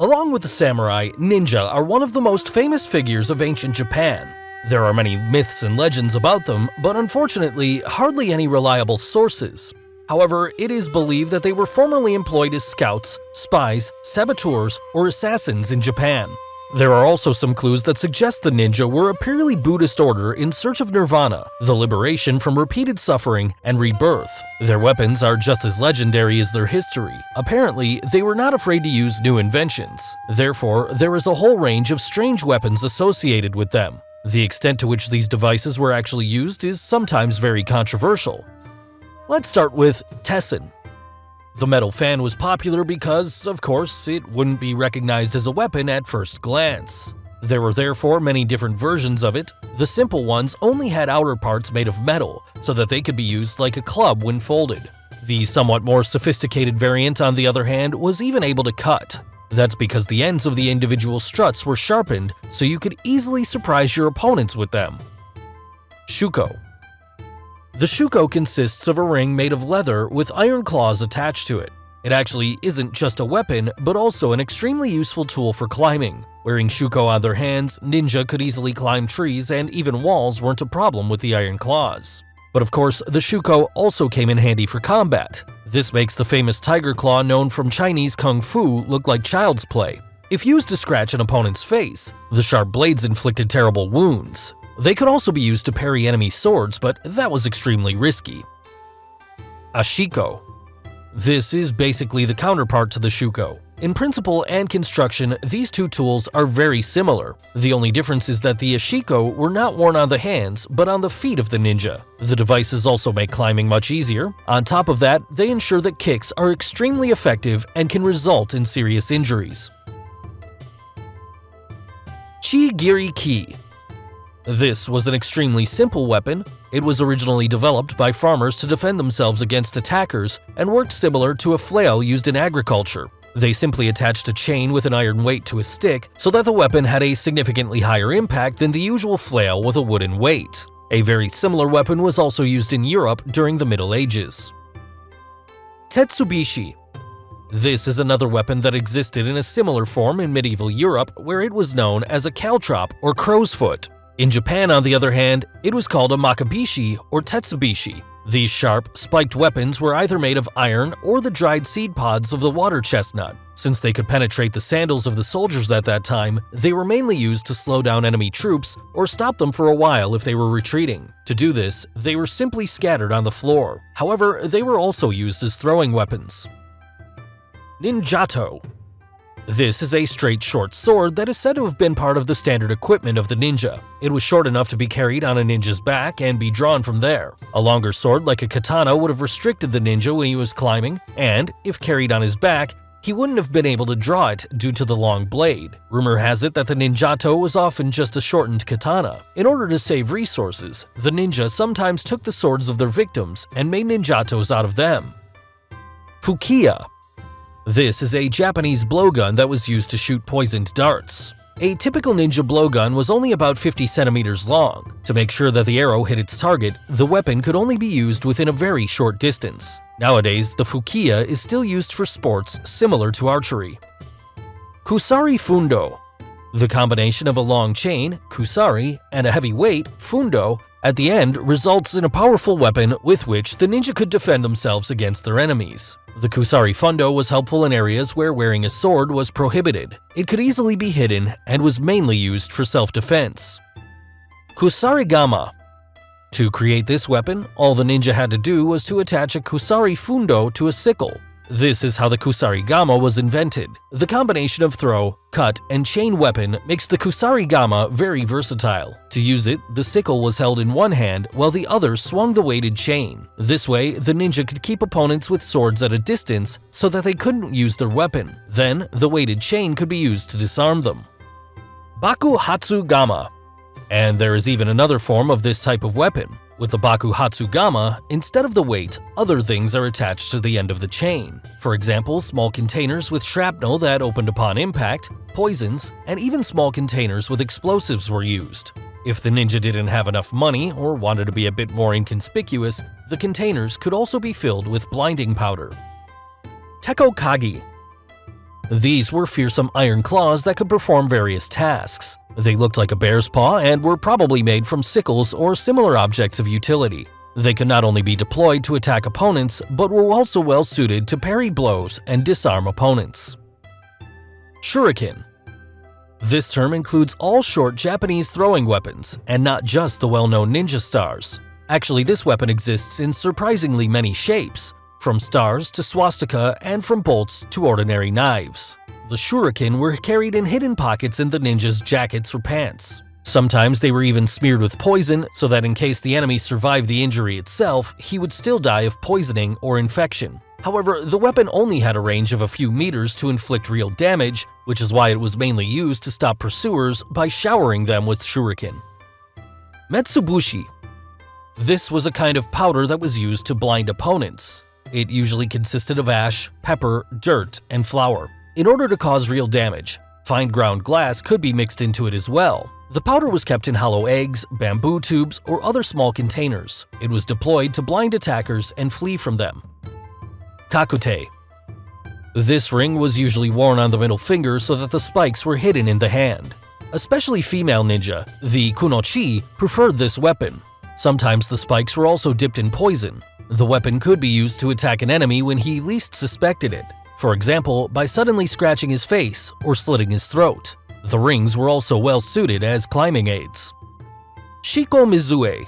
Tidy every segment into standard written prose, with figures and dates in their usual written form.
Along with the samurai, ninja are one of the most famous figures of ancient Japan. There are many myths and legends about them, but unfortunately, hardly any reliable sources. However, it is believed that they were formerly employed as scouts, spies, saboteurs, or assassins in Japan. There are also some clues that suggest the ninja were a purely Buddhist order in search of nirvana, the liberation from repeated suffering and rebirth. Their weapons are just as legendary as their history. Apparently, they were not afraid to use new inventions. Therefore, there is a whole range of strange weapons associated with them. The extent to which these devices were actually used is sometimes very controversial. Let's start with Tessen. The metal fan was popular because, of course, it wouldn't be recognized as a weapon at first glance. There were therefore many different versions of it. The simple ones only had outer parts made of metal, so that they could be used like a club when folded. The somewhat more sophisticated variant, on the other hand, was even able to cut. That's because the ends of the individual struts were sharpened, so you could easily surprise your opponents with them. Shuko. The shuko consists of a ring made of leather with iron claws attached to it. It actually isn't just a weapon, but also an extremely useful tool for climbing. Wearing shuko on their hands, ninja could easily climb trees, and even walls weren't a problem with the iron claws. But of course, the shuko also came in handy for combat. This makes the famous tiger claw known from Chinese kung fu look like child's play. If used to scratch an opponent's face, the sharp blades inflicted terrible wounds. They could also be used to parry enemy swords, but that was extremely risky. Ashiko. This is basically the counterpart to the shuko. In principle and construction, these two tools are very similar. The only difference is that the ashiko were not worn on the hands, but on the feet of the ninja. The devices also make climbing much easier. On top of that, they ensure that kicks are extremely effective and can result in serious injuries. Chi-giri-ki. This was an extremely simple weapon. It was originally developed by farmers to defend themselves against attackers and worked similar to a flail used in agriculture. They simply attached a chain with an iron weight to a stick so that the weapon had a significantly higher impact than the usual flail with a wooden weight. A very similar weapon was also used in Europe during the Middle Ages. Tetsubishi. This is another weapon that existed in a similar form in medieval Europe, where it was known as a caltrop or crow's foot. In Japan, on the other hand, it was called a makabishi or tetsubishi. These sharp, spiked weapons were either made of iron or the dried seed pods of the water chestnut. Since they could penetrate the sandals of the soldiers at that time, they were mainly used to slow down enemy troops or stop them for a while if they were retreating. To do this, they were simply scattered on the floor. However, they were also used as throwing weapons. Ninjato. This is a straight short sword that is said to have been part of the standard equipment of the ninja. It was short enough to be carried on a ninja's back and be drawn from there. A longer sword like a katana would have restricted the ninja when he was climbing, and if carried on his back, he wouldn't have been able to draw it due to the long blade. Rumor has it that the ninjato was often just a shortened katana. In order to save resources, the ninja sometimes took the swords of their victims and made ninjatos out of them. Fukiya. This is a Japanese blowgun that was used to shoot poisoned darts. A typical ninja blowgun was only about 50 centimeters long. To make sure that the arrow hit its target, the weapon could only be used within a very short distance. Nowadays, the Fukiya is still used for sports similar to archery. Kusari Fundo. The combination of a long chain, kusari, and a heavy weight, fundo, at the end results in a powerful weapon with which the ninja could defend themselves against their enemies. The kusari fundo was helpful in areas where wearing a sword was prohibited. It could easily be hidden and was mainly used for self-defense. Kusarigama. To create this weapon, all the ninja had to do was to attach a kusari fundo to a sickle. This is how the kusarigama was invented. The combination of throw, cut, and chain weapon makes the kusarigama very versatile. To use it, the sickle was held in one hand while the other swung the weighted chain. This way, the ninja could keep opponents with swords at a distance so that they couldn't use their weapon. Then, the weighted chain could be used to disarm them. Bakuhatsugama. And there is even another form of this type of weapon. With the Bakuhatsugama, instead of the weight, other things are attached to the end of the chain. For example, small containers with shrapnel that opened upon impact, poisons, and even small containers with explosives were used. If the ninja didn't have enough money or wanted to be a bit more inconspicuous, the containers could also be filled with blinding powder. Tekokagi. These were fearsome iron claws that could perform various tasks. They looked like a bear's paw and were probably made from sickles or similar objects of utility. They could not only be deployed to attack opponents, but were also well suited to parry blows and disarm opponents. Shuriken. This term includes all short Japanese throwing weapons, and not just the well-known ninja stars. Actually, this weapon exists in surprisingly many shapes, from stars to swastika and from bolts to ordinary knives. The shuriken were carried in hidden pockets in the ninja's jackets or pants. Sometimes they were even smeared with poison so that in case the enemy survived the injury itself, he would still die of poisoning or infection. However, the weapon only had a range of a few meters to inflict real damage, which is why it was mainly used to stop pursuers by showering them with shuriken. Metsubushi. This was a kind of powder that was used to blind opponents. It usually consisted of ash, pepper, dirt, and flour. In order to cause real damage, fine ground glass could be mixed into it as well. The powder was kept in hollow eggs, bamboo tubes, or other small containers. It was deployed to blind attackers and flee from them. Kakute. This ring was usually worn on the middle finger so that the spikes were hidden in the hand. Especially female ninja, the kunochi, preferred this weapon. Sometimes the spikes were also dipped in poison. The weapon could be used to attack an enemy when he least suspected it. For example, by suddenly scratching his face or slitting his throat. The rings were also well suited as climbing aids. Shiko Mizue.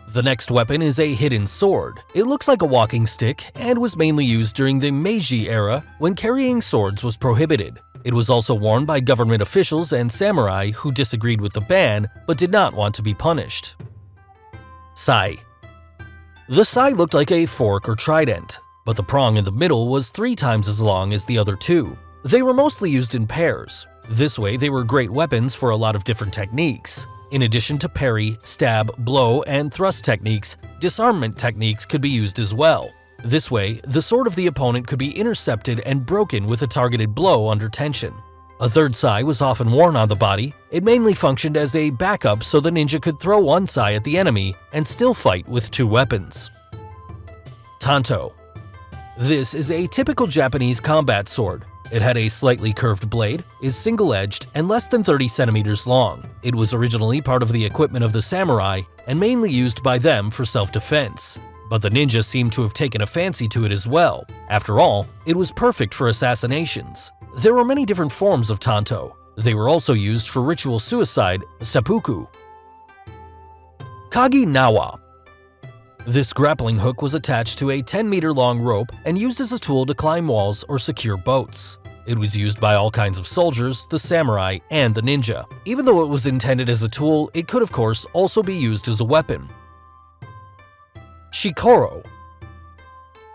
The next weapon is a hidden sword. It looks like a walking stick and was mainly used during the Meiji era when carrying swords was prohibited. It was also worn by government officials and samurai who disagreed with the ban but did not want to be punished. Sai. The sai looked like a fork or trident, but the prong in the middle was 3 times as long as the other 2. They were mostly used in pairs. This way, they were great weapons for a lot of different techniques. In addition to parry, stab, blow, and thrust techniques, disarmament techniques could be used as well. This way, the sword of the opponent could be intercepted and broken with a targeted blow under tension. A third sai was often worn on the body. It mainly functioned as a backup so the ninja could throw one sai at the enemy and still fight with 2 weapons. Tanto. This is a typical Japanese combat sword. It had a slightly curved blade, is single-edged, and less than 30 centimeters long. It was originally part of the equipment of the samurai and mainly used by them for self-defense. But the ninja seemed to have taken a fancy to it as well. After all, it was perfect for assassinations. There were many different forms of tanto. They were also used for ritual suicide, seppuku. Kagi Nawa. This grappling hook was attached to a 10-meter-long rope and used as a tool to climb walls or secure boats. It was used by all kinds of soldiers, the samurai, and the ninja. Even though it was intended as a tool, it could of course also be used as a weapon. Shikoro.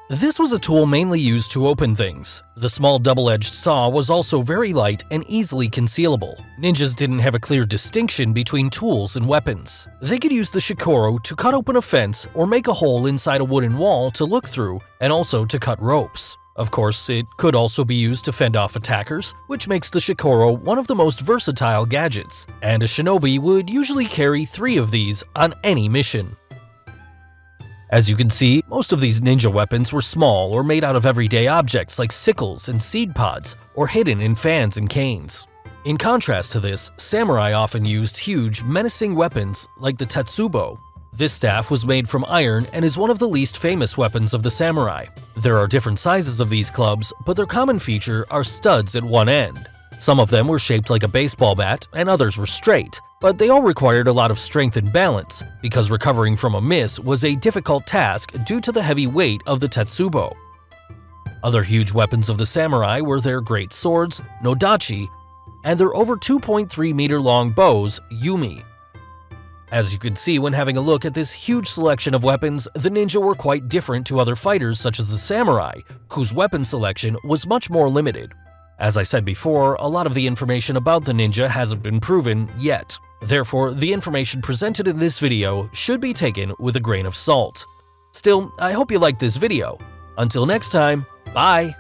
This was a tool mainly used to open things. The small double-edged saw was also very light and easily concealable. Ninjas didn't have a clear distinction between tools and weapons. They could use the shikoro to cut open a fence or make a hole inside a wooden wall to look through, and also to cut ropes. Of course, it could also be used to fend off attackers, which makes the shikoro one of the most versatile gadgets, and a shinobi would usually carry 3 of these on any mission. As you can see, most of these ninja weapons were small or made out of everyday objects like sickles and seed pods, or hidden in fans and canes. In contrast to this, samurai often used huge, menacing weapons like the tetsubo. This staff was made from iron and is one of the least famous weapons of the samurai. There are different sizes of these clubs, but their common feature are studs at one end. Some of them were shaped like a baseball bat and others were straight, but they all required a lot of strength and balance, because recovering from a miss was a difficult task due to the heavy weight of the tetsubo. Other huge weapons of the samurai were their great swords, nodachi, and their over 2.3 meter long bows, yumi. As you can see when having a look at this huge selection of weapons, the ninja were quite different to other fighters such as the samurai, whose weapon selection was much more limited. As I said before, a lot of the information about the ninja hasn't been proven yet. Therefore, the information presented in this video should be taken with a grain of salt. Still, I hope you liked this video. Until next time, bye!